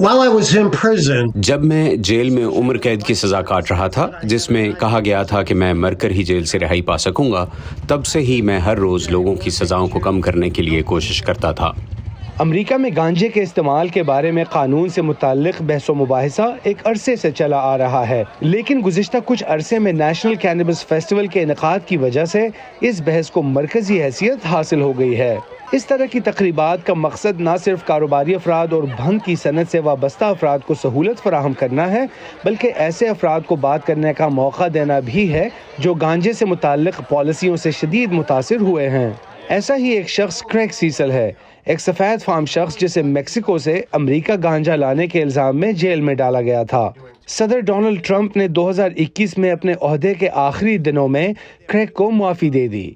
While I was in prison, جب میں jail میں عمر قید کی سزا کاٹ رہا تھا جس میں کہا گیا تھا کہ میں مر کر ہی جیل سے رہائی پا سکوں گا، تب سے ہی میں ہر روز لوگوں کی سزاؤں کو کم کرنے کے لیے کوشش کرتا تھا۔ امریکہ میں گانجے کے استعمال کے بارے میں قانون سے متعلق بحث و مباحثہ ایک عرصے سے چلا آ رہا ہے، لیکن گزشتہ کچھ عرصے میں نیشنل کینیبس فیسٹیول کے انعقاد کی وجہ سے اس بحث کو مرکزی حیثیت حاصل ہو گئی ہے۔ اس طرح کی تقریبات کا مقصد نہ صرف کاروباری افراد اور بھنگ کی صنعت سے وابستہ افراد کو سہولت فراہم کرنا ہے، بلکہ ایسے افراد کو بات کرنے کا موقع دینا بھی ہے جو گانجے سے متعلق پالیسیوں سے شدید متاثر ہوئے ہیں۔ ایسا ہی ایک شخص کریگ سیسل ہے، ایک سفید فام شخص جسے میکسیکو سے امریکہ گانجا لانے کے الزام میں جیل میں ڈالا گیا تھا۔ صدر ڈونلڈ ٹرمپ نے 2021 میں اپنے عہدے کے آخری دنوں میں کریگ کو معافی دے دی۔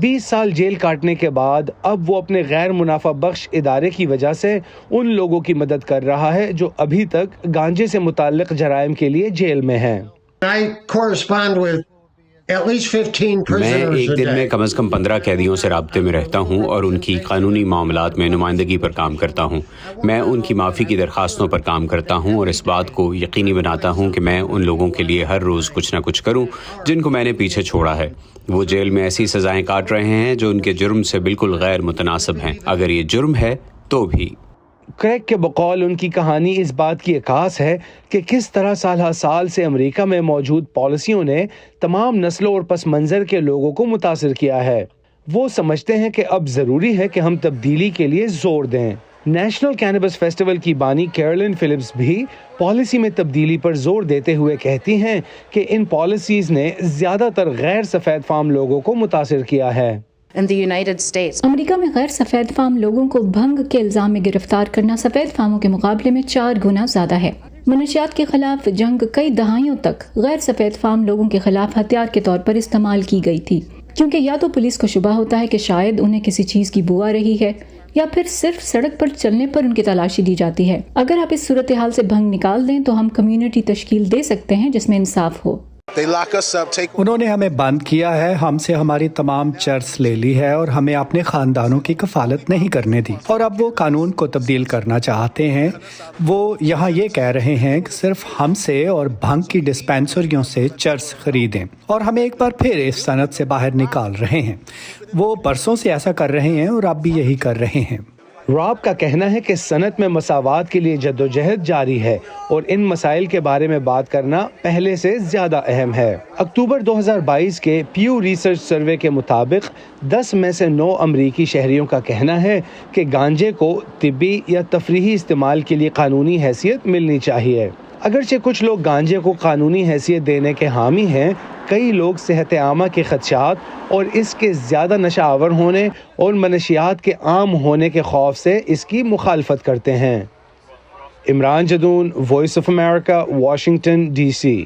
20 سال جیل کاٹنے کے بعد اب وہ اپنے غیر منافع بخش ادارے کی وجہ سے ان لوگوں کی مدد کر رہا ہے جو ابھی تک گانجے سے متعلق جرائم کے لیے جیل میں ہیں۔ I correspond with at least 15 میں prisoners ایک a دن میں day. کم از کم 15 قیدیوں سے رابطے میں رہتا ہوں اور ان کی قانونی معاملات میں نمائندگی پر کام کرتا ہوں۔ میں ان کی معافی کی درخواستوں پر کام کرتا ہوں اور اس بات کو یقینی بناتا ہوں کہ میں ان لوگوں کے لیے ہر روز کچھ نہ کچھ کروں جن کو میں نے پیچھے چھوڑا ہے۔ وہ جیل میں ایسی سزائیں کاٹ رہے ہیں جو ان کے جرم سے بالکل غیر متناسب ہیں، اگر یہ جرم ہے تو بھی۔ کریگ کے بقول ان کی کہانی اس بات کی عکاس ہے کہ کس طرح سال ہر سال سے امریکہ میں موجود پالیسیوں نے تمام نسلوں اور پس منظر کے لوگوں کو متاثر کیا ہے۔ وہ سمجھتے ہیں کہ اب ضروری ہے کہ ہم تبدیلی کے لیے زور دیں۔ نیشنل کینیبس فیسٹیول کی بانی کیرولن فلپس بھی پالیسی میں تبدیلی پر زور دیتے ہوئے کہتی ہیں کہ ان پالیسیز نے زیادہ تر غیر سفید فام لوگوں کو متاثر کیا ہے۔ In the United States, امریکہ میں غیر سفید فام لوگوں کو بھنگ کے الزام میں گرفتار کرنا سفید فاموں کے مقابلے میں 4 گنا زیادہ ہے۔ منشیات کے خلاف جنگ کئی دہائیوں تک غیر سفید فام لوگوں کے خلاف ہتھیار کے طور پر استعمال کی گئی تھی، کیونکہ یا تو پولیس کو شبہ ہوتا ہے کہ شاید انہیں کسی چیز کی بو آ رہی ہے، یا پھر صرف سڑک پر چلنے پر ان کی تلاشی دی جاتی ہے۔ اگر آپ اس صورتحال سے بھنگ نکال دیں تو ہم کمیونٹی تشکیل دے سکتے ہیں جس میں انصاف ہو۔ انہوں نے ہمیں بند کیا ہے، ہم سے ہماری تمام چرس لے لی ہے اور ہمیں اپنے خاندانوں کی کفالت نہیں کرنے دی، اور اب وہ قانون کو تبدیل کرنا چاہتے ہیں۔ وہ یہاں یہ کہہ رہے ہیں کہ صرف ہم سے اور بھنگ کی ڈسپینسریوں سے چرس خریدیں، اور ہمیں ایک بار پھر اس صنعت سے باہر نکال رہے ہیں۔ وہ برسوں سے ایسا کر رہے ہیں اور اب بھی یہی کر رہے ہیں۔ راب کا کہنا ہے کہ صنعت میں مساوات کے لیے جدوجہد جاری ہے اور ان مسائل کے بارے میں بات کرنا پہلے سے زیادہ اہم ہے۔ اکتوبر 2022 کے پیو ریسرچ سروے کے مطابق 10 میں سے 9 امریکی شہریوں کا کہنا ہے کہ گانجے کو طبی یا تفریحی استعمال کے لیے قانونی حیثیت ملنی چاہیے۔ اگرچہ کچھ لوگ گانجے کو قانونی حیثیت دینے کے حامی ہیں، کئی لوگ صحت عامہ کے خدشات اور اس کے زیادہ نشہ آور ہونے اور منشیات کے عام ہونے کے خوف سے اس کی مخالفت کرتے ہیں۔ Imran Jadoon, Voice of America, Washington D C.